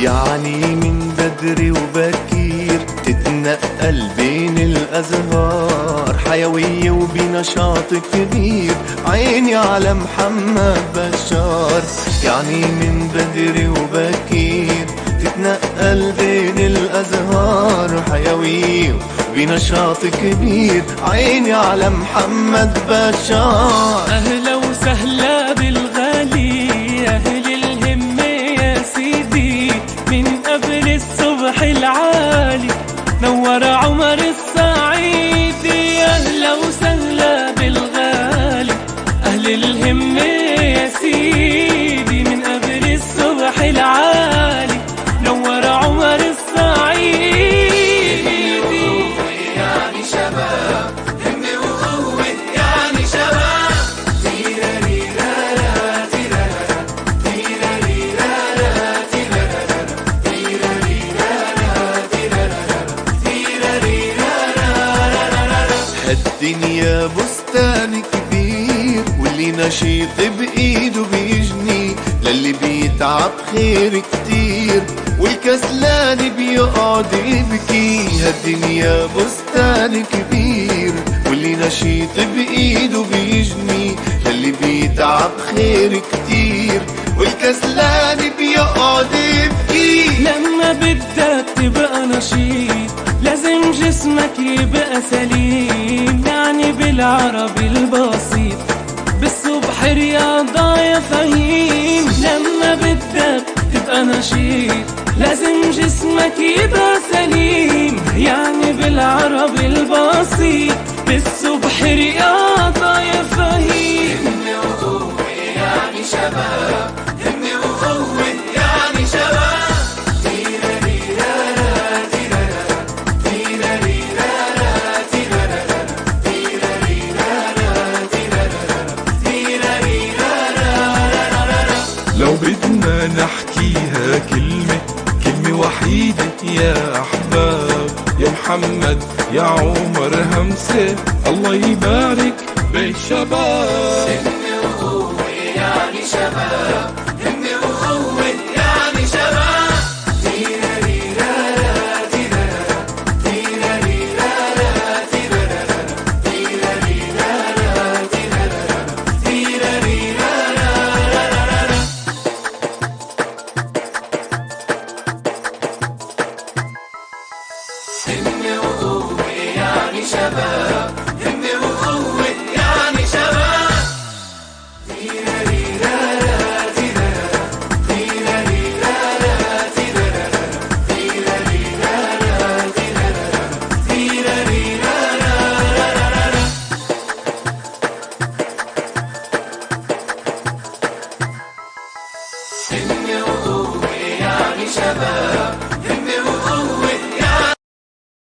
يعني من بدري وبكير تتنقل بين الأزهار، حيوية وبنشاط كبير، عيني على محمد بشار. يعني من بدري وبكير تتنقل بين الأزهار، حيوية وبنشاط كبير، عيني على محمد بشار. أهلا وسهلا بالغالي، أهل الهمة يا سيدي، من قبل الصبح العالي نور عمر الصعيدي. أهلا وسهلا بالغالي، أهل الهمة يا سيدي، من قبل الصبح العالي نور عمر الصعيدي. يعني شباب همة وقوة، يعني شباب هالدنيا بستان كبير، واللي نشيط بإيده بيجني، للي بيتعب خير كتير، والكسلان بيقعد يبكي. هالدنيا بستان كبير، واللي نشيط بإيده بيجني، للي بيتعب خير كتير، والكسلان بيقعد يبكي. لما بدك تبقى نشيط لازم جسمك يبقى سليم، يعني بالعربي البسيط بالصبح رياضة يا فهيم. لما بدك تبقى نشيط لازم جسمك يبقى سليم، يعني بالعربي البسيط بالصبح رياضة يا فهيم. همة وقوة يعني شباب، همة وقوة يعني شباب. لو بدنا نحكيها كلمة وحيدة يا أحباب، يا محمد يا عمر همسة، الله يبارك بالشباب. همة وقوة يعني شباب، همة وقوة يعني شباب. همة وقوة يعني شباب.